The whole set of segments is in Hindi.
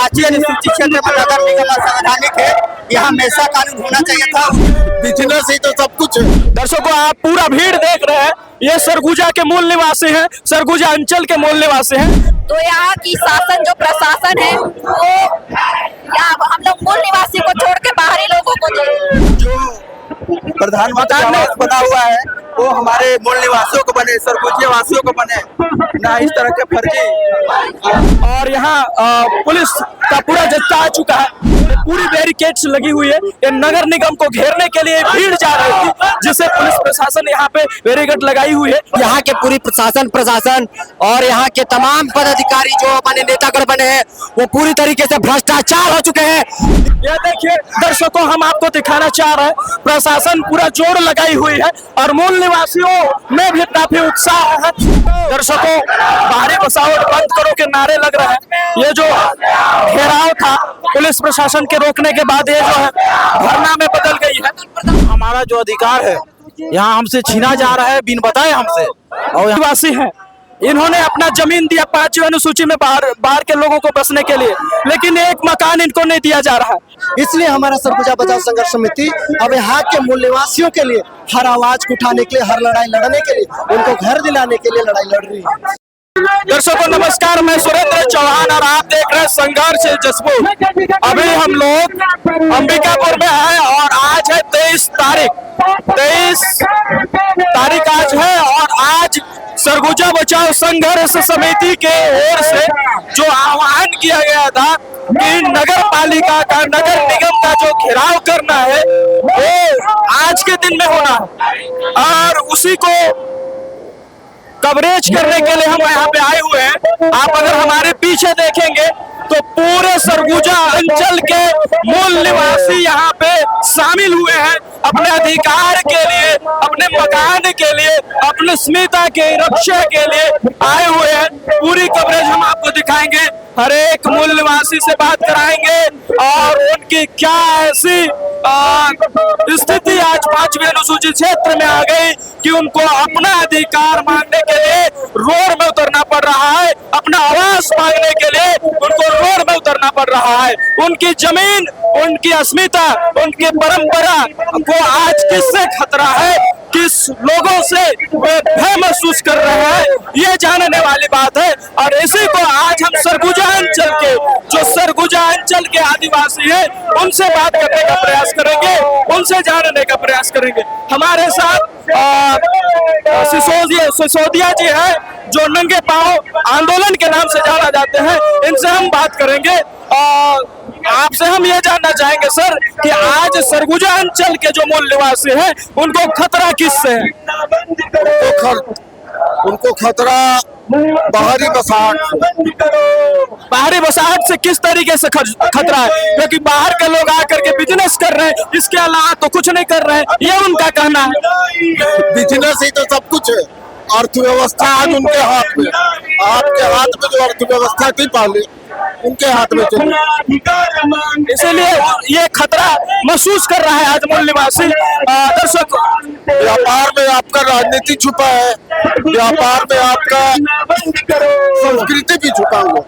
पांचवी अनुसूचित क्षेत्र में नगर निगम असंवैधानिक है। यहाँ हमेशा कानून होना चाहिए था। बिजनेस ही तो सब कुछ है। दर्शकों, आप पूरा भीड़ देख रहे हैं, ये सरगुजा के मूल निवासी हैं, सरगुजा अंचल के मूल निवासी हैं। तो यहाँ की शासन जो प्रशासन है वो यहाँ हम लोग मूल निवासी को छोड़ के बाहरी लोगों को जो प्रधानमंत्री आवास बना हुआ है वो हमारे मूल निवासियों को बने, सरगुजा वासियों को बने, ना इस तरह के फर्जी। और यहाँ पुलिस का पूरा जत्था आ चुका है, पूरी बैरिकेड्स लगी हुई है। ये नगर निगम को घेरने के लिए भीड़ जा रही थी, जिसे पुलिस प्रशासन यहाँ पे बैरिकेड लगाई हुई है। यहाँ के पूरी प्रशासन और यहाँ के तमाम पदाधिकारी जो हमारे नेतागण बने हैं वो पूरी तरीके से भ्रष्टाचार हो चुके हैं। ये देखिए दर्शकों, हम आपको दिखाना चाह रहे हैं, प्रशासन पूरा जोर लगाई हुई है और मूल निवासियों में भी काफी उत्साह है। दर्शकों, बाहरी बसावट बंद करो के नारे लग रहे हैं। ये जो घेराव था पुलिस प्रशासन के रोकने के बाद, ये जो है धरना में बदल गई है। हमारा जो अधिकार है यहाँ हमसे छीना जा रहा है बिन बताए हमसे। और निवासी हैं, इन्होंने अपना जमीन दिया पांचवी अनुसूची में बाहर के लोगों को बसने के लिए, लेकिन एक मकान इनको नहीं दिया जा रहा है। इसलिए हमारा सरगुजा बचाओ संघर्ष समिति अब यहाँ के मूल निवासियों के लिए हर आवाज उठाने के लिए, हर लड़ाई लड़ने के लिए, उनको घर दिलाने के लिए लड़ाई लड़ रही है। दर्शकों नमस्कार, मैं सुरेंद्र चौहान और आप देख रहे हैं संघर्ष जसपुर। अभी हम लोग अंबिकापुर में हैं और आज है 23 तारीख आज है। और आज सरगुजा बचाओ संघर्ष समिति के ओर से जो आह्वान किया गया था कि नगर पालिका का, नगर निगम का जो घेराव करना है वो आज के दिन में होना है, और उसी को कवरेज करने के लिए हम यहाँ पे आए हुए हैं। आप अगर हमारे पीछे देखेंगे तो पूरे सरगुजा अंचल के मूल निवासी यहाँ पे शामिल हुए हैं, अपने अधिकार के लिए, अपने मकान के लिए, अपनी अस्मिता के रक्षा के लिए आए हुए हैं। पूरी कवरेज हम आपको दिखाएंगे, हर एक मूल निवासी से बात कराएंगे और उनकी क्या ऐसी स्थिति आज पांचवी अनुसूचित क्षेत्र में आ गई कि उनको अपना अधिकार मांगने के लिए रोड में उतरना पड़ रहा है, अपना आवास मांगने के लिए उनको रोड में उतरना पड़ रहा है। उनकी जमीन, उनकी अस्मिता, उनकी परंपरा को आज किससे खतरा है, किस लोगों से वे भय महसूस कर रहे हैं, ये जानने वाली बात है। और इसी को आज हम सरगुजा अंचल के, जो सरगुजा अंचल के आदिवासी हैं, उनसे बात करने का प्रयास करेंगे, उनसे जानने का प्रयास करेंगे। हमारे साथ सिसोदिया जी हैं, जो नंगे पांव आंदोलन के नाम से जाना जाते हैं, इनसे हम बात करेंगे। और आपसे हम ये जानना चाहेंगे सर कि आज सरगुजा अंचल के जो मूल निवासी हैं उनको खतरा किससे है? उनको खतरा बाहरी बसाहट, बाहरी बसाहट से किस तरीके से खतरा है? क्योंकि बाहर के लोग आकर के बिजनेस कर रहे हैं, इसके अलावा तो कुछ नहीं कर रहे हैं, ये उनका कहना है। बिजनेस ही तो सब कुछ है। अर्थव्यवस्था आज उनके हाथ में, आपके हाथ में जो अर्थव्यवस्था थी पहले उनके हाथ में चली, इसीलिए ये खतरा महसूस कर रहा है आज मूल निवासी। दर्शक, व्यापार में आपका राजनीति छुपा है, व्यापार में आपका संस्कृति भी छुपा हुआ,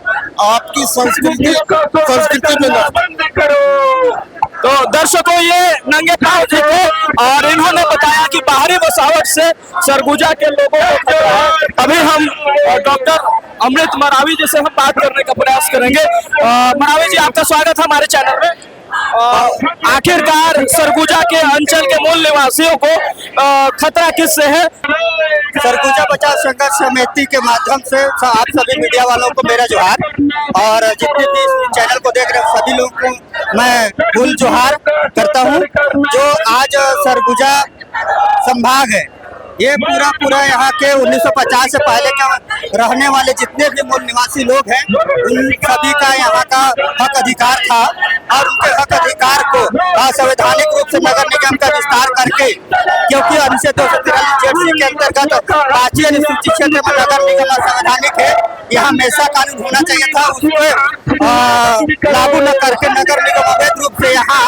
आपकी संस्कृति में ना। तो दर्शकों, ये नंगे पांव जी थे और इन्होंने बताया कि बाहरी बसावट से सरगुजा के लोगों को खतरा है। अभी हम डॉक्टर अमृत मरावी जी से हम बात करने का प्रयास करेंगे। मरावी जी, आपका स्वागत है हमारे चैनल में। आखिरकार सरगुजा के अंचल के मूल निवासियों को खतरा किससे है? सरगुजा बचाओ संघर्ष समिति के माध्यम से आप सभी मीडिया वालों को मेरा जोहार, और जितने भी इस चैनल को देख रहे हैं सभी लोगों को मैं फुल जोहार करता हूं। जो आज सरगुजा संभाग है, ये पूरा यहाँ के 1950 से पहले का रहने वाले जितने भी मूल निवासी लोग हैं, उन सभी का यहाँ का हक अधिकार था, और उनके हक अधिकार को असंवैधानिक रूप से नगर निगम का विस्तार करके, क्योंकि अनुच्छेद 243 के अंतर्गत पांचवी अनुसूचित क्षेत्र में नगर निगम असंवैधानिक है, यहाँ हमेशा कानून होना चाहिए था, उसको लागू न करके नगर निगम अवैध रूप से यहाँ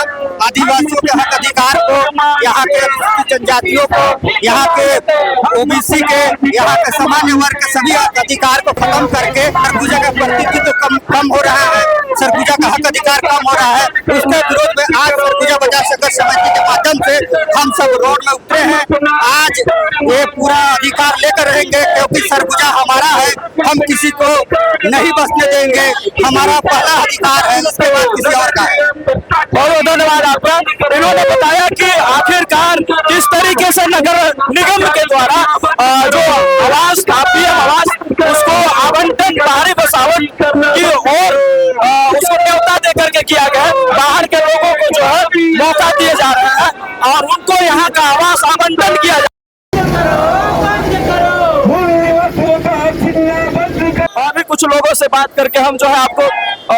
आदिवासियों के हक अधिकार को, यहाँ के अनुसूचित जनजातियों को, यहाँ के ओबीसी के, यहाँ के सामान्य वर्ग के सभी अधिकार को खत्म करके सरगुजा का प्रतिनिधित्व कम हो रहा है, सरगुजा में उतरे हैं। आज ये पूरा अधिकार लेकर रहेंगे, क्योंकि सरगुजा हमारा है, हम किसी को नहीं बसने देंगे। हमारा पहला अधिकार है, उसके बाद किसी और का है। बहुत बहुत धन्यवाद आपका। इन्होंने बताया कि आखिरकार किस तरीके से नगर निगम के द्वारा जो आवास था, पीएम आवास, उसको आवंटन बाहरी बसावट की और उसको न्योता देकर के किया गया है। बाहर के लोगों को जो है मौका दिए जा रहे हैं और उनको यहाँ का आवास आवंटन किया जा और भी कुछ लोगों से बात करके हम जो है आपको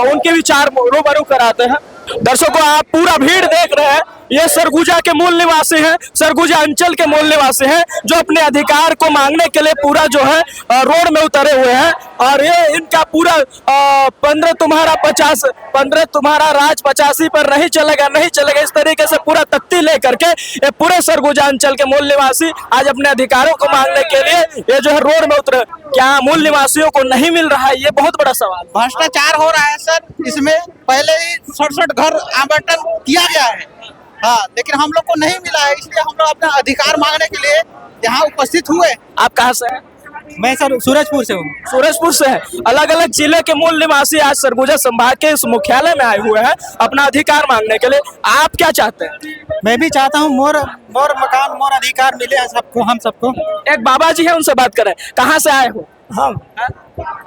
उनके विचार रूबरू कराते हैं। दर्शकों, आप पूरा भीड़ देख रहे हैं, ये सरगुजा के मूल निवासी हैं, सरगुजा अंचल के मूल निवासी हैं, जो अपने अधिकार को मांगने के लिए पूरा जो है रोड में उतरे हुए हैं। और ये इनका पूरा 15 तुम्हारा 50, 15 तुम्हारा राज 85 पर नहीं चलेगा, नहीं चलेगा, इस तरीके से पूरा तख्ती लेकर के ये पूरे सरगुजा अंचल के मूल निवासी आज अपने अधिकारों को मांगने के लिए ये जो है रोड में उतरे। क्या मूल निवासियों को नहीं मिल रहा है? ये बहुत बड़ा सवाल। भ्रष्टाचार हो रहा है सर, इसमें पहले ही 67 घर आवंटन किया गया है, हाँ, लेकिन हम लोग को नहीं मिला है, इसलिए हम लोग अपना अधिकार मांगने के लिए यहाँ उपस्थित हुए। आप कहाँ से हैं? मैं सर सूरजपुर से हूँ। सूरजपुर से है। अलग अलग जिले के मूल निवासी आज सरगुजा संभाग के इस मुख्यालय में आए हुए हैं अपना अधिकार मांगने के लिए। आप क्या चाहते हैं? मैं भी चाहता हूँ मोर मकान, मोर अधिकार मिले सबको, हम सबको। एक बाबा जी है, उनसे बात करें। कहाँ से आए हो? हम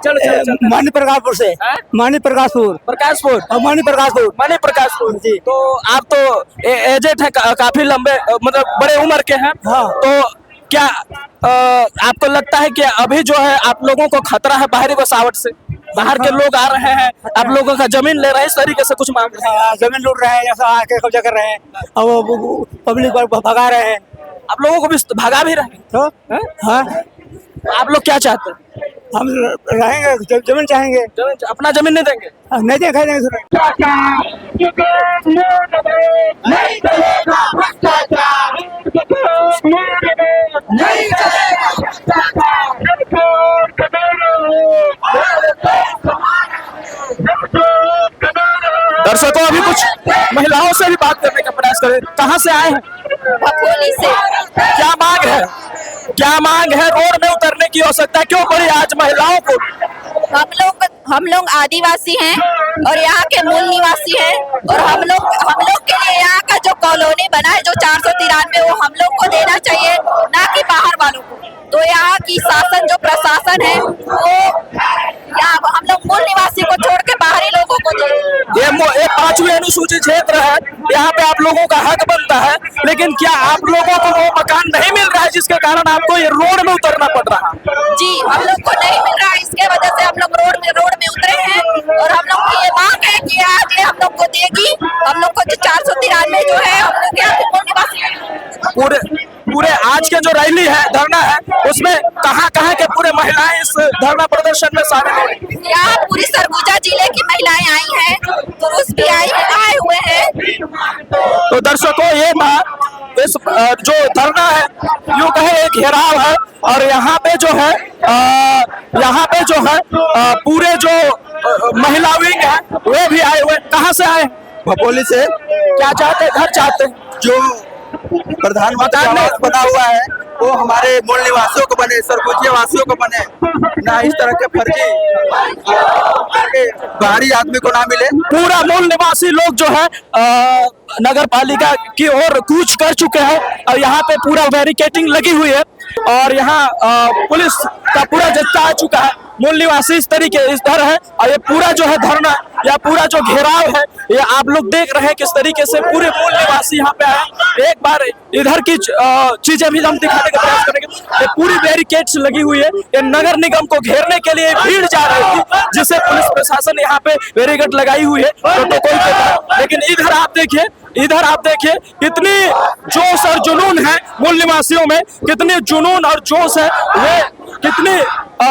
चलो चलो चलो। मानी प्रकाशपुर से। मानी प्रकाशपुर। प्रकाशपुर। मानी प्रकाशपुर। मानी प्रकाशपुर जी। तो आप तो एजेड है, काफी लंबे, मतलब बड़े उम्र के हैं। हाँ। तो क्या आपको लगता है कि अभी जो है आप लोगों को खतरा है बाहरी बसावट से? बाहर के लोग आ रहे हैं, आप लोगों का जमीन ले रहे हैं, इस तरीके से कुछ मांग रहे हैं? जमीन लूट रहे हैं, ऐसा आके कब्जा कर रहे हैं और वो पब्लिक पर भगा रहे हैं। आप लोगों को भी भगा भी रहे हैं तो हाँ, आप लोग क्या चाहते हैं? हम रहेंगे, जमीन चाहेंगे। अपना जमीन नहीं देंगे? नहीं देंगे। दर्शकों, अभी कुछ महिलाओं से भी बात करने का प्रयास करें। कहाँ से आए हैं? भकोली से। क्या मांग है? क्या मांग है? रोड में उतरने की आवश्यकता क्यों पड़ी आज महिलाओं को? हम लोग आदिवासी हैं और यहाँ के मूल निवासी हैं, और हम लोग के लिए यहाँ का जो कॉलोनी बना है, जो 493, वो हम लोग को देना चाहिए, ना कि बाहर वालों को। तो यहाँ की शासन, जो प्रशासन है, वो यहाँ हम लोग मूल निवासी को छोड़ के बाहरी लोगों को दे। ये 5वीं अनुसूचित क्षेत्र है, यहाँ पे आप लोगों का हक बनता है, लेकिन क्या आप लोगों को वो मकान नहीं मिल रहा है जिसके कारण आपको ये रोड में उतरना पड़ रहा है? जी, हम लोग को नहीं मिल रहा है, इसके वजह से हम लोग रोड में उतरे हैं। और हम लोग की ये मांग है कि आज ये हम लोग को देगी, हम लोग को जो 493 जो है, हम लोग यहाँ के मूल निवासी पूरे आज के जो रैली है, धरना है, उसमें कहाँ के पूरे महिलाएं इस धरना प्रदर्शन में शामिल हुई? यहाँ पूरी सरगुजा जिले की महिलाएं आई हैं, पुरुष भी आए हुए हैं। तो दर्शकों, ये इस जो धरना है, यूं कहे एक घेराव है, और यहाँ पे जो है पूरे जो महिला विंग है वो भी आए हुए। कहाँ से आए? भपोली से। क्या चाहते? घर चाहते? जो प्रधानमंत्री आवास बना हुआ है वो हमारे मूल निवासियों को बने, सरगुजिया वासियों को बने, ना इस तरह के फर्जी बाहरी आदमी को ना मिले। पूरा मूल निवासी लोग जो है नगर पालिका की ओर कूच कर चुके हैं, और यहाँ पे पूरा बैरिकेडिंग लगी हुई है, और यहाँ पुलिस का पूरा जत्था आ चुका है। मूल निवासी इस तरह है, और ये पूरा जो है धरना या पूरा जो घेराव है, ये आप लोग देख रहे हैं किस तरीके से पूरे मूल निवासी यहाँ पे आए। एक बार इधर की चीजें भी हम दिखाने का प्रयास करेंगे। ये पूरी बैरिकेड्स लगी हुई है, ये नगर निगम को घेरने के लिए भीड़ जा रही थी, जिसे पुलिस प्रशासन यहाँ पे बैरिकेड लगाई हुई है प्रोटोकॉल के तहत। लेकिन इधर आप देखिए कितनी जोश और जुनून है मूल निवासियों में, कितनी जुनून और जोश है, वे कितनी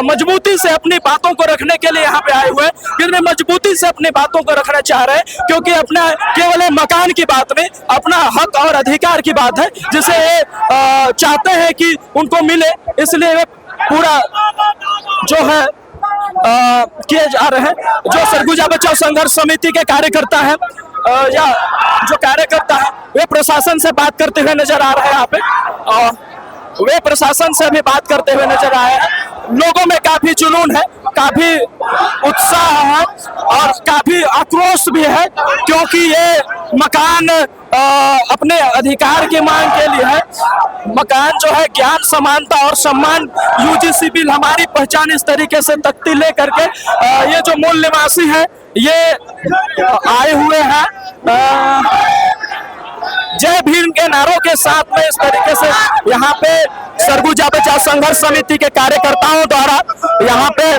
मजबूती से अपनी बातों को रखने के लिए यहाँ पे आए हुए हैं, कितनी मजबूती से अपनी बातों को रखना चाह रहे हैं, क्योंकि अपना केवल मकान की बात नहीं, अपना हक और अधिकार की बात है, जिसे चाहते हैं कि उनको मिले। इसलिए वे पूरा जो है किए जा रहे हैं। जो सरगुजा बचाओ संघर्ष समिति के कार्यकर्ता हैं, या जो कार्यकर्ता है वे प्रशासन से बात करते हुए नजर आ रहे हैं यहाँ पे, और वे प्रशासन से भी बात करते हुए नजर आए हैं। लोगों में काफी जुनून है, काफी उत्साह है और काफी आक्रोश भी है, क्योंकि ये मकान अपने अधिकार की मांग के लिए है। मकान जो है ज्ञान समानता और सम्मान यूजीसी बिल हमारी पहचान इस तरीके से तख्ती ले करके ये जो मूल निवासी है ये आए हुए हैं जय भीम के नारों के साथ में। इस तरीके से यहाँ पे सरगुजा बचाव संघर्ष समिति के कार्यकर्ताओं द्वारा यहाँ पे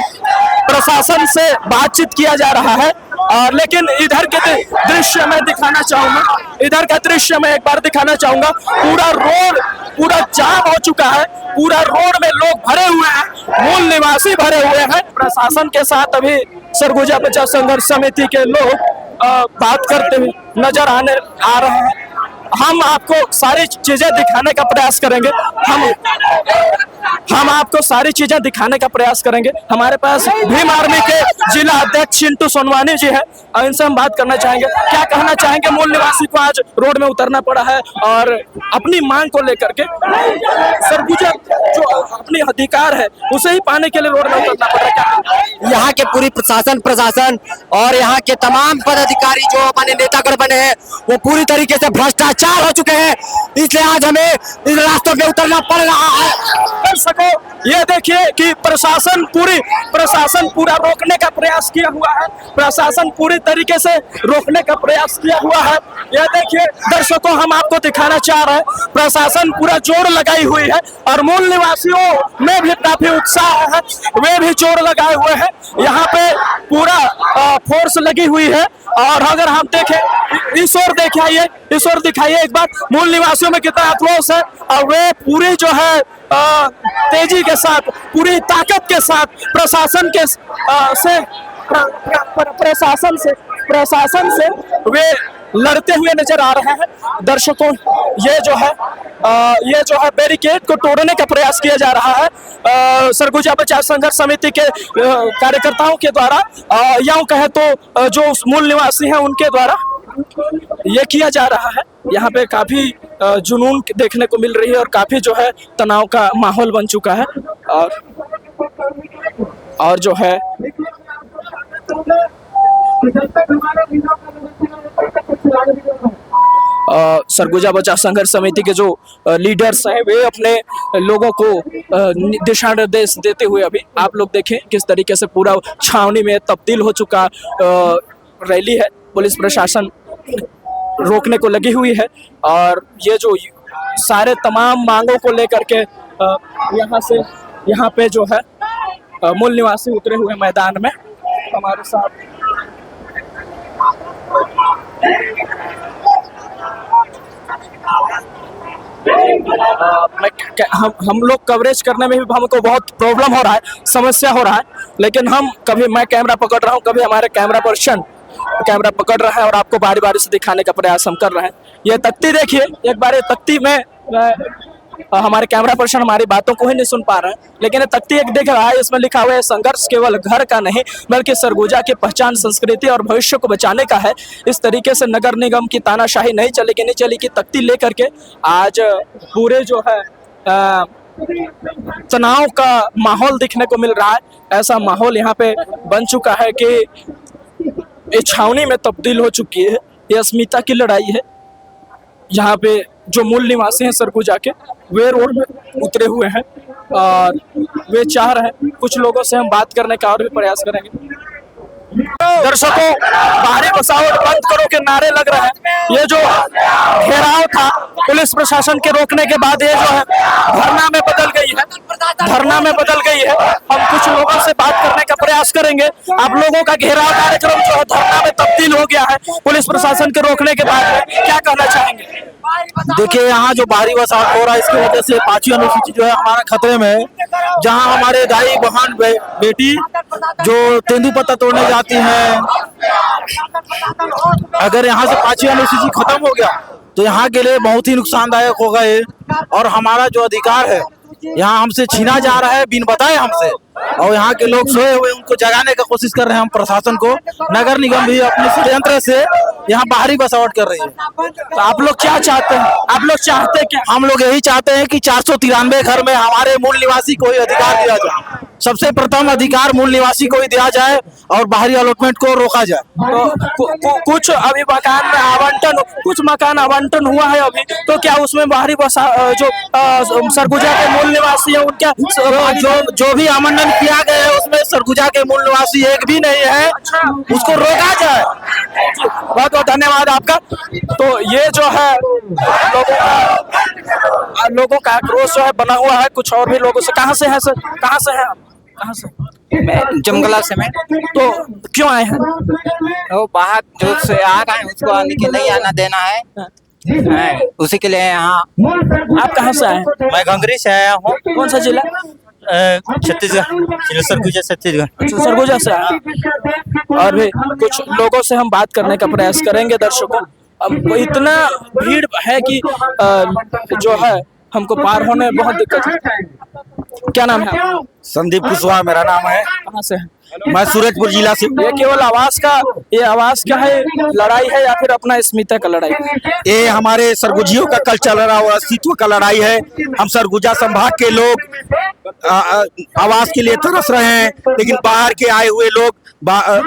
प्रशासन से बातचीत किया जा रहा है। और लेकिन इधर के दृश्य मैं दिखाना चाहूंगा, इधर का दृश्य मैं एक बार दिखाना चाहूंगा। पूरा रोड पूरा जाम हो चुका है, पूरा रोड में लोग भरे हुए हैं, मूल निवासी भरे हुए हैं। प्रशासन के साथ अभी सरगुजा बचाव संघर्ष समिति के लोग बात करते हुए नजर आ रहे हैं। हम आपको सारी चीजें दिखाने का प्रयास करेंगे, हम आपको सारी चीजें दिखाने का प्रयास करेंगे। हमारे पास भीम आर्मी के जिला अध्यक्ष चिंटू सोनवानी जी है और इनसे हम बात करना चाहेंगे। क्या कहना चाहेंगे मूल निवासी को आज रोड में उतरना पड़ा है और अपनी मांग को लेकर के, सरगुजा जो अपनी अधिकार है उसे ही पाने के लिए रोड में उतरना पड़ा है। यहाँ के पूरी प्रशासन और यहाँ के तमाम पदाधिकारी जो हमारे नेतागण बने हैं वो पूरी तरीके से भ्रष्टाचार हो चुके हैं, इसलिए आज हमें इस रास्तों पे उतरना पड़ रहा है। दर्शकों ये देखिए कि प्रशासन पूरा रोकने का प्रयास किया हुआ है, प्रशासन पूरी तरीके से रोकने का प्रयास किया हुआ है। यह देखिए दर्शकों, हम आपको दिखाना चाह रहे हैं प्रशासन पूरा जोर लगाई हुई है और मूल निवासियों में भी काफी उत्साह है, वे भी जोर लगाए हुए हैं। यहाँ पे पूरा फोर्स लगी हुई है और अगर हम देखें इस ओर दिखाइए एक बार, मूल निवासियों में कितना आक्रोश है और वे पूरी जो है तेजी के साथ, पूरी ताकत के साथ प्रशासन से वे लड़ते हुए नजर आ रहे हैं। दर्शकों ये जो है बैरिकेड को तोड़ने का प्रयास किया जा रहा है सरगुजा बचाव संघर्ष समिति के कार्यकर्ताओं के द्वारा, यूं कहे तो जो मूल निवासी हैं उनके द्वारा ये किया जा रहा है। यहाँ पे काफी जुनून देखने को मिल रही है और काफी जो है तनाव का माहौल बन चुका है और जो है सरगुजा बचाव संघर्ष समिति के जो लीडर्स हैं वे अपने लोगों को दिशा निर्देश देते हुए अभी आप लोग देखें किस तरीके से पूरा छावनी में तब्दील हो चुका रैली है। पुलिस प्रशासन रोकने को लगी हुई है और ये जो सारे तमाम मांगों को लेकर के यहाँ पे जो है मूल निवासी उतरे हुए मैदान में हमारे साथ। हम लोग कवरेज करने में भी हमको बहुत प्रॉब्लम हो रहा है, समस्या हो रहा है, लेकिन हम कभी मैं कैमरा पकड़ रहा हूँ, कभी हमारे कैमरा पर्सन कैमरा पकड़ रहा है और आपको बारी बारी से दिखाने का प्रयास हम कर रहे हैं। ये तख्ती देखिए एक बार, ये तख्ती में हमारे कैमरा पर्सन हमारी बातों को ही नहीं सुन पा रहे हैं, लेकिन ये तख्ती एक देख रहा है, इसमें लिखा हुआ है संघर्ष केवल घर का नहीं बल्कि सरगुजा की पहचान, संस्कृति और भविष्य को बचाने का है। इस तरीके से नगर निगम की तानाशाही नहीं चलेगी तख्ती लेकर के आज पूरे जो है तनाव का माहौल दिखने को मिल रहा है। ऐसा माहौल यहाँ पे बन चुका है कि ये छावनी में तब्दील हो चुकी है। ये अस्मिता की लड़ाई है। यहाँ पे जो मूल निवासी हैं सरगुजा के वे रोड में उतरे हुए हैं और वे चाह रहे हैं, कुछ लोगों से हम बात करने का और भी प्रयास करेंगे। दर्शकों बाहरी बसावट बंद करो के नारे लग रहे हैं। ये जो घेराव था पुलिस प्रशासन के रोकने के बाद ये जो है धरना में बदल गई है। हम कुछ लोगों से बात करने का प्रयास करेंगे। आप लोगों का घेराव कार्यक्रम जो है धरना में तब्दील हो गया है पुलिस प्रशासन के रोकने के बाद, क्या कहना चाहेंगे? देखिए यहाँ जो बाहरी बसावट हो रहा है इसकी वजह से 5वीं अनुसूची जो है हमारा खतरे में है। जहाँ हमारे दाई बहन बेटी जो तेंदुपत्ता तोड़ने जाती हैं, अगर यहाँ से 5वीं अनुसूची खत्म हो गया तो यहाँ के लिए बहुत ही नुकसानदायक होगा ये, और हमारा जो अधिकार है यहाँ हमसे छीना जा रहा है बिन बताए हमसे, और यहाँ के लोग सोए हुए उनको जगाने का कोशिश कर रहे हैं हम प्रशासन को। नगर निगम भी अपने षड्यंत्र से यहाँ बाहरी बसावट कर रही है। तो आप लोग क्या चाहते हैं? आप लोग चाहते क्या? हम लोग यही चाहते हैं कि 493 घर में हमारे मूल निवासी को ही अधिकार दिया जाए। सबसे प्रथम अधिकार मूल निवासी को ही दिया जाए और बाहरी अलॉटमेंट को रोका जाए। तो कुछ अभी मकान में आवंटन, कुछ मकान आवंटन हुआ है अभी, तो क्या उसमें बाहरी जो सरगुजा के मूल निवासी है उनका जो भी आवंटन किया गया है उसमें सरगुजा के मूल निवासी एक भी नहीं है, उसको रोका जाए। बहुत बहुत धन्यवाद आपका। तो ये जो है लोगों का आक्रोश जो है बना हुआ है। कुछ और भी लोगों से, कहाँ से है सर? कहाँ से है आप? कहाँ से? मैं जमगला से मैं तो क्यों आए हैं? वो बाहर जो से आ गए उसको आने के नहीं आना देना है, उसी के लिए यहाँ। आप कहाँ से आए हैं? मैं घंगरी से आया हूँ, कौन सा जिला? छत्तीसगढ़, सरगुजा छत्तीसगढ़। सरगुजा से आए हैं। और भी कुछ लोगों से हम बात करने का प्रयास करेंगे दर्शकों। अब इतना भीड़ है कि जो है हमको पार होने में बहुत दिक्कत है। क्या नाम है आपका? संदीप कुशवाहा मेरा नाम है। कहाँ से है? मैं सूरजपुर जिला से। ये केवल आवाज का, ये आवाज क्या है? लड़ाई है या फिर अपना स्मिता का लड़ाई? ये हमारे सरगुजियों का कल चल रहा हुआ अस्तित्व का लड़ाई है। हम सरगुजा संभाग के लोग आवास के लिए तरस रहे हैं, लेकिन बाहर के आए हुए लोग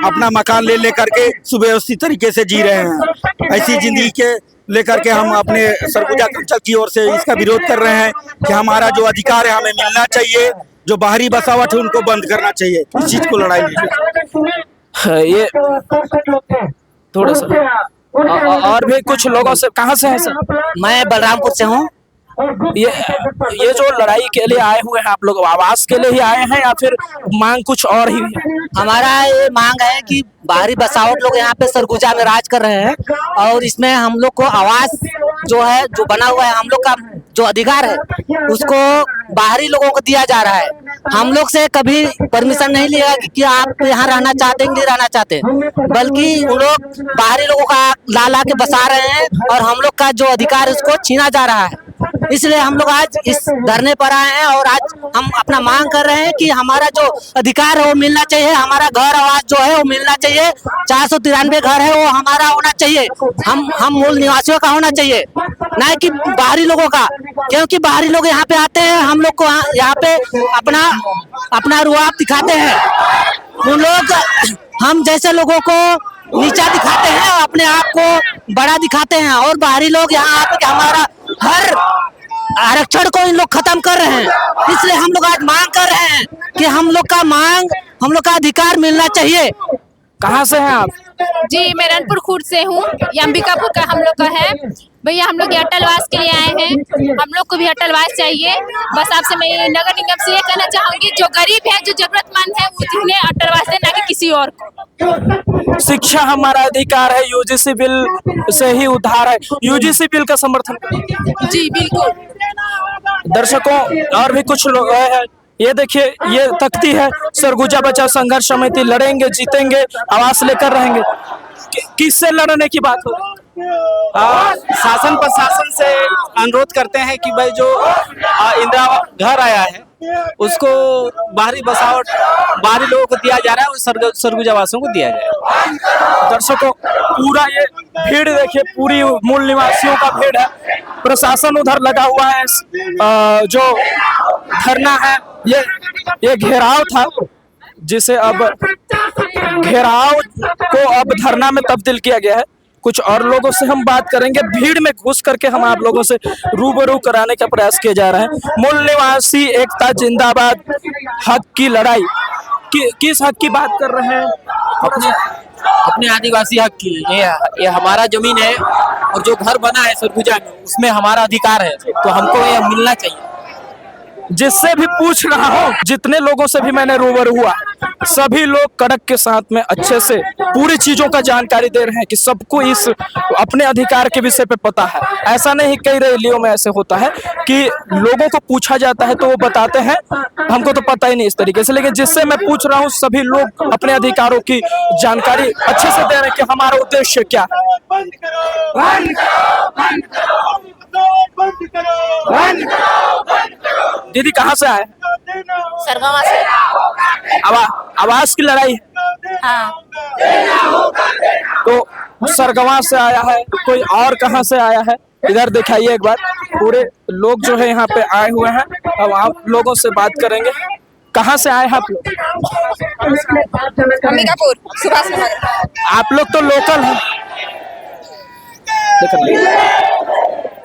अपना मकान ले करके सुव्यवस्थित तरीके से जी रहे हैं। ऐसी जिंदगी के लेकर के हम अपने सरगुजा अंचल की ओर से इसका विरोध कर रहे हैं कि हमारा जो अधिकार है हमें मिलना चाहिए। जो बाहरी बसावट है उनको बंद करना चाहिए। इस चीज को लड़ाई ये थोड़ा सा और भी कुछ लोगों से। कहाँ से है सर? मैं बलरामपुर से हूँ। ये जो लड़ाई के लिए आए हुए हैं आप लोग, आवास के लिए ही आए हैं या फिर मांग कुछ और ही है? हमारा ये मांग है कि बाहरी बसावट लोग यहाँ पे सरगुजा में राज कर रहे हैं और इसमें हम लोग को आवास जो है, जो बना हुआ है, हम लोग का जो अधिकार है उसको बाहरी लोगों को दिया जा रहा है। हम लोग से कभी परमिशन नहीं लिया कि आप यहाँ रहना चाहते हैं नहीं रहना चाहते, बल्कि वो लोग बाहरी लोगों का ला के बसा रहे हैं और हम लोग का जो अधिकार है उसको छीना जा रहा है। इसलिए हम लोग आज इस धरने पर आए हैं और आज हम अपना मांग कर रहे हैं कि हमारा जो अधिकार है वो मिलना चाहिए। हमारा घर आवास जो है वो मिलना चाहिए। 493 घर है वो हमारा होना चाहिए। हम मूल निवासियों का होना चाहिए, ना कि बाहरी लोगों का। क्योंकि बाहरी लोग यहाँ पे आते हैं, हम लोग को यहाँ पे अपना रुआब दिखाते हैं। उन लोग हम जैसे लोगों को नीचा दिखाते हैं और अपने आप को बड़ा दिखाते हैं, और बाहरी लोग यहाँ आके हमारा हर आरक्षण को इन लोग खत्म कर रहे हैं। इसलिए हम लोग आज मांग कर रहे हैं कि हम लोग का अधिकार मिलना चाहिए। कहाँ से हैं आप? जी, मैं रनपुर खुर्द से हूँ। ये अंबिकापुर का हम लोग का है। भैया हम लोग ये अटलवास के लिए आए हैं, हम लोग को भी अटलवास चाहिए। बस आपसे मैं नगर निगम से ये कहना चाहूंगी, जो गरीब है, जो जरूरतमंद है, उन्हें अटलवास दे, ना कि किसी और को। शिक्षा हमारा अधिकार है, यूजीसी बिल से ही उद्धार है। यूजीसी बिल का समर्थन करें। जी बिल्कुल। दर्शकों और भी कुछ लोग हैं। ये देखिए, ये तख्ती है, सरगुजा बचाओ संघर्ष समिति लड़ेंगे, जीतेंगे, आवास लेकर रहेंगे। किससे लड़ने की बात हो? शासन प्रशासन से अनुरोध करते हैं कि भाई जो इंदिरा घर आया है उसको बाहरी बसावट बाहरी लोगों को दिया जा रहा है और सरगुजा वासियों को दिया जाए। दर्शकों, पूरा ये भीड़ देखिए, पूरी मूल निवासियों का भीड़ है। प्रशासन उधर लगा हुआ है। जो धरना है, ये घेराव था, जिसे अब घेराव को अब धरना में तब्दील किया गया है। कुछ और लोगों से हम बात करेंगे। भीड़ में घुस करके हम आप लोगों से रूबरू कराने का प्रयास किया जा रहा है। मूल निवासी एकता जिंदाबाद, हक की लड़ाई। किस हक की बात कर रहे हैं? अपने आदिवासी हक की। ये हमारा जमीन है और जो घर बना है सरगुजा में उसमें हमारा अधिकार है, तो हमको ये मिलना चाहिए। जिससे भी पूछ रहा हूँ, जितने लोगों से भी मैंने रूबरू हुआ, सभी लोग कड़क के साथ में अच्छे से पूरी चीजों का जानकारी दे रहे हैं कि सबको इस अपने अधिकार के विषय पे पता है। ऐसा नहीं, कई रैलियों में ऐसे होता है कि लोगों को पूछा जाता है तो वो बताते हैं हमको तो पता ही नहीं इस तरीके से, लेकिन जिससे मैं पूछ रहा हूँ सभी लोग अपने अधिकारों की जानकारी अच्छे से दे रहे हैं कि हमारा उद्देश्य क्या है। दीदी कहाँ से आए? सरगावा से। आवास की लड़ाई हाँ। तो सरगवा से आया है, कोई और कहाँ से आया है, इधर दिखाइए एक बार। पूरे लोग जो है यहाँ पे आए हुए हैं। अब आप लोगों से बात करेंगे। कहाँ से आए हैं आप लोग? अंबिकापुर, सुभाष नगर। आप लोग तो लोकल हैं।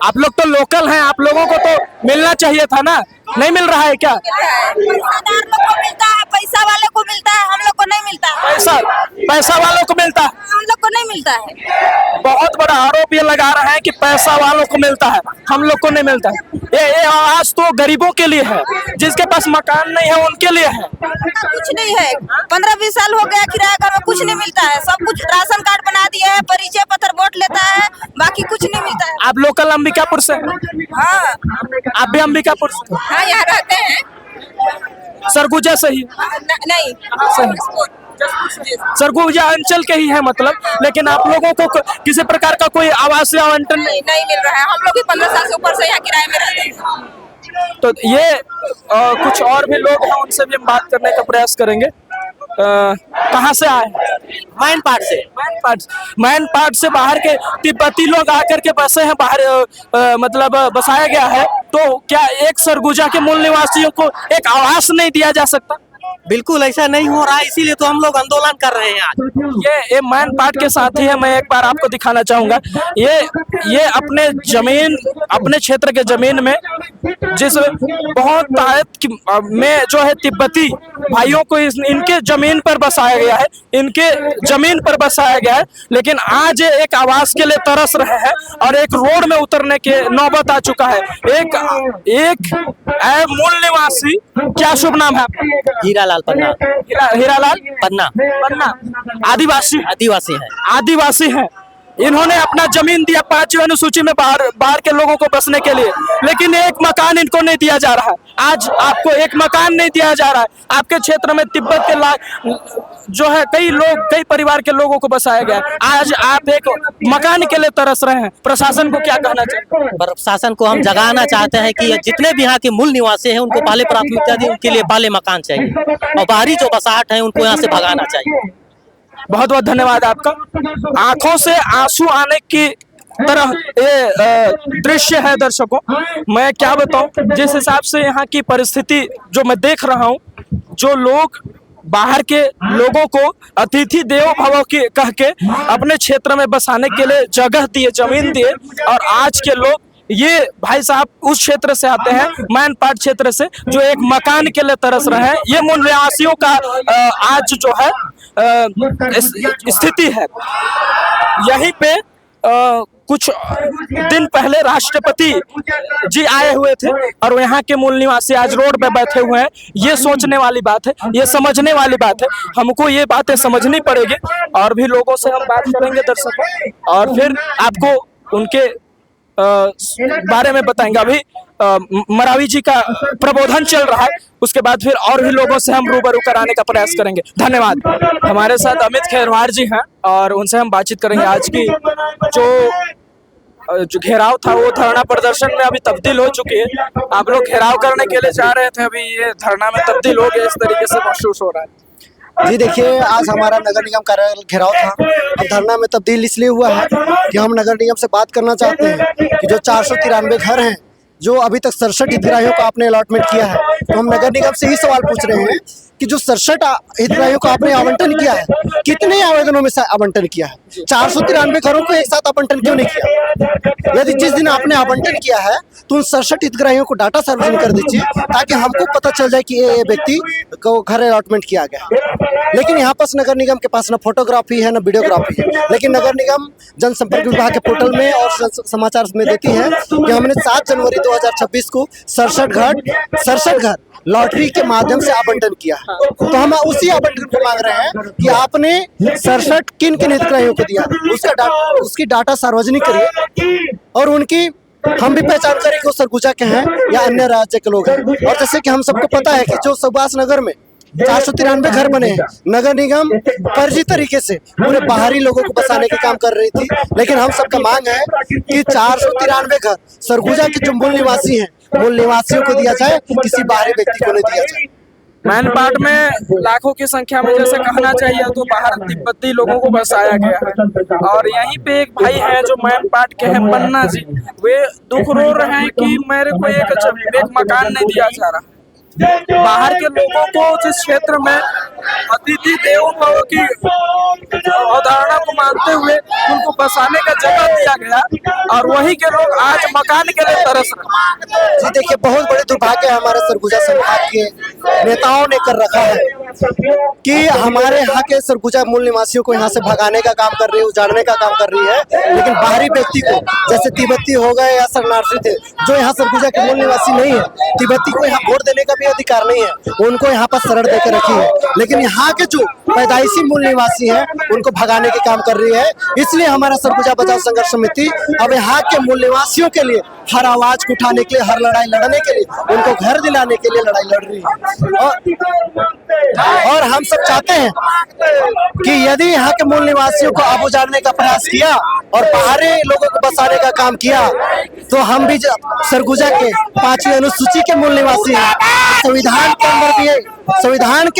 आप लोग तो लोकल हैं, आप लोगों को तो मिलना चाहिए था ना, नहीं मिल रहा है क्या? पैसादार लोग को मिलता है, पैसा वाले को मिलता है, हम लोग को नहीं मिलता है। पैसा वालों को मिलता है, हम लोग को नहीं मिलता है। बहुत बड़ा आरोप ये लगा रहे हैं कि पैसा वालों को मिलता है, हम लोग को नहीं मिलता है। ये आवाज तो गरीबों के लिए है, जिसके पास मकान नहीं है उनके लिए है। कुछ नहीं है, 15-20 साल हो गया किराया घर में, कुछ नहीं मिलता है। सब कुछ राशन कार्ड बना दिए है, परिचय पत्र वोट लेता है, बाकी कुछ नहीं मिलता है। आप लोकल अंबिकापुर से? हाँ। आप भी अंबिकापुर से? हाँ, यहाँ रहते हैं। सरगुजा से ही? नहीं, सरगुजा अंचल के ही है मतलब, लेकिन आप लोगों को किसी प्रकार का कोई आवास या आवंटन नहीं मिल रहा है। हम लोग भी 15 साल से ऊपर से यहाँ किराए में रहते हैं। तो ये कुछ और भी लोग हैं, उनसे भी हम बात करने का प्रयास करेंगे। कहाँ से आए? मैनपाट से। मैनपाट से बाहर के तिब्बती लोग आकर के बसे हैं बाहर, मतलब बसाया गया है। तो क्या एक सरगुजा के मूल निवासियों को एक आवास नहीं दिया जा सकता? बिल्कुल ऐसा नहीं हो रहा है, इसीलिए तो हम लोग आंदोलन कर रहे हैं आज। ये मैनपाट के साथी है, मैं एक बार आपको दिखाना चाहूंगा। ये अपने जमीन, अपने क्षेत्र के जमीन में जिस बहुत तायत में जो है तिब्बती भाइयों को इनके जमीन पर बसाया गया है, इनके जमीन पर बसाया गया है, लेकिन आज एक आवास के लिए तरस रहे हैं और एक रोड में उतरने के नौबत आ चुका है। एक मूल निवासी, क्या शुभ नाम है आपका? हीरालाल पन्ना। हीरालाल पन्ना। आदिवासी है। आदिवासी हैं। इन्होंने अपना जमीन दिया 5वीं अनुसूची में बाहर के लोगों को बसने के लिए, लेकिन एक मकान इनको नहीं दिया जा रहा है। आज आपको एक मकान नहीं दिया जा रहा है। आपके क्षेत्र में तिब्बत के जो है कई परिवार के लोगों को बसाया गया है। आज आप एक मकान के लिए तरस रहे हैं। प्रशासन को क्या कहना चाहिए? प्रशासन को हम जगाना चाहते हैं कि जितने भी यहाँ के मूल निवासी हैं उनको पहले प्राथमिकता दी, उनके लिए पहले मकान चाहिए और बाहरी जो बसाहट है उनको यहाँ से भगाना चाहिए। बहुत बहुत धन्यवाद आपका। आंखों से आंसू आने की तरह ये दृश्य है दर्शकों। मैं क्या बताऊं, जिस हिसाब से यहाँ की परिस्थिति जो मैं देख रहा हूं, जो लोग बाहर के लोगों को अतिथि देवो भव के कह के अपने क्षेत्र में बसाने के लिए जगह दिए, जमीन दिए, और आज के लोग ये भाई साहब उस क्षेत्र से आते हैं, मैनपाट क्षेत्र से, जो एक मकान के लिए तरस रहे हैं। ये मूल निवासियों का आज जो है स्थिति है। यहीं पे कुछ दिन पहले राष्ट्रपति जी आए हुए थे और यहाँ के मूल निवासी आज रोड पे बैठे हुए हैं। ये सोचने वाली बात है, ये समझने वाली बात है। हमको ये बातें समझनी पड़ेगी और भी लोगों से हम बात करेंगे दर्शकों, और फिर आपको उनके बारे में बताएंगे। अभी मरावी जी का प्रबोधन चल रहा है, उसके बाद फिर और भी लोगों से हम रूबरू कराने का प्रयास करेंगे। धन्यवाद। हमारे साथ अमित खेरवार जी हैं और उनसे हम बातचीत करेंगे। आज की जो घेराव था वो धरना प्रदर्शन में अभी तब्दील हो चुकी है। आप लोग घेराव करने के लिए जा रहे थे, अभी ये धरना में तब्दील हो गया, इस तरीके से महसूस हो रहा है। जी देखिए, आज हमारा नगर निगम कार्यालय घेराव था। अब धरना में तब्दील इसलिए हुआ है कि हम नगर निगम से बात करना चाहते हैं कि जो 493 घर हैं जो अभी तक 67 हितग्राहियों को आपने अलॉटमेंट किया है, तो हम नगर निगम से ही सवाल पूछ रहे हैं कि जो 67 हितग्राहियों को आपने आवंटन किया है, कितने आवेदनों में से आवंटन किया है? 493 घरों को एक साथ आवंटन क्यों नहीं किया? यदि जिस दिन आपने आवंटन किया है तो उन 67 हितग्राहियों को डाटा सार्वजनिक कर दीजिए ताकि हमको पता चल जाए कि ये व्यक्ति को घर अलॉटमेंट किया गया है। लेकिन यहाँ पर नगर निगम के पास न फोटोग्राफी है न वीडियोग्राफी है। लेकिन नगर निगम जनसंपर्क विभाग के पोर्टल में और समाचार में देती है कि हमने 7 जनवरी 2026 को 67 घर लॉटरी के माध्यम से आवंटन किया है। तो हम उसी आवंटन को मांग रहे हैं कि आपने 67 किन किन हितग्राहियों को दिया, उसकी डाटा सार्वजनिक करिए और उनकी हम भी पहचान करें कि वो सरगुजा के हैं या अन्य राज्य के लोग हैं। और जैसे कि हम सबको पता है कि जो सुभाष नगर में 493 घर बने हैं, नगर निगम फर्जी तरीके से पूरे बाहरी लोगों को बसाने के काम कर रही थी। लेकिन हम सबका मांग है कि 493 घर सरगुजा के जो मूल निवासी हैं, मूल निवासियों को दिया जाए, किसी बाहरी व्यक्ति को नहीं दिया जाए। मैनपाट में लाखों की संख्या में जैसे कहना चाहिए तो बाहर तिब्बती लोगों को बसाया गया है। और यहीं पे एक भाई है जो मैनपाट के हैं, पन्ना जी, वे दुख रो रहे हैं कि मेरे को एक मकान नहीं दिया जा रहा। बाहर के लोगों को जिस क्षेत्र में अतिथि देवो भव की अवधारणा को मानते हुए उनको बसाने का जगह दिया गया और वही के लोग आज मकान के लिए तरस रहे। जी देखिए, बहुत बड़े दुर्भाग्य हमारे सरगुजा संभाग के नेताओं ने कर रखा है कि हमारे यहाँ के सरगुजा मूल निवासियों को यहाँ से भगाने का काम कर रही है, उजाड़ने का काम कर रही है। लेकिन बाहरी व्यक्ति को, जैसे तिब्बती हो गए या शरणार्थी थे, जो यहाँ सरगुजा के मूल निवासी नहीं है, तिब्बती को यहाँ वोट देने का भी अधिकार नहीं है, उनको यहाँ पर शरण देकर रखी है। लेकिन यहाँ के जो पैदाइशी मूल निवासी हैं उनको भगाने के काम कर रही है। इसलिए हमारा सरगुजा बचाओ संघर्ष समिति अब यहाँ के मूल निवासियों के लिए हर आवाज को उठाने के लिए, हर लड़ाई लड़ने के लिए, उनको घर दिलाने के लिए लड़ाई लड़ रही है। और हम सब चाहते हैं कि यदि यहाँ के मूल निवासियों को अब उजाड़ने का प्रयास किया और बाहरी लोगों को बसाने का काम किया तो हम भी सरगुजा के 5वीं अनुसूची के मूल निवासी हैं। संविधान के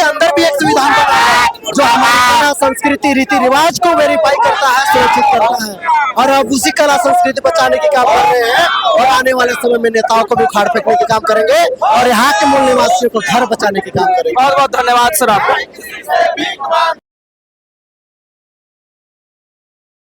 अंदर भी एक संविधान बना है जो हमारी कला संस्कृति रीति रिवाज को वेरीफाई करता है, सुरक्षित करता है। और अब उसी कला संस्कृति बचाने के काम कर रहे हैं और आने वाले समय में नेताओं को भी उखाड़ फेंकने के काम करेंगे और यहाँ के मूल निवासियों को घर बचाने के काम करेंगे। बहुत बहुत धन्यवाद सर आपका।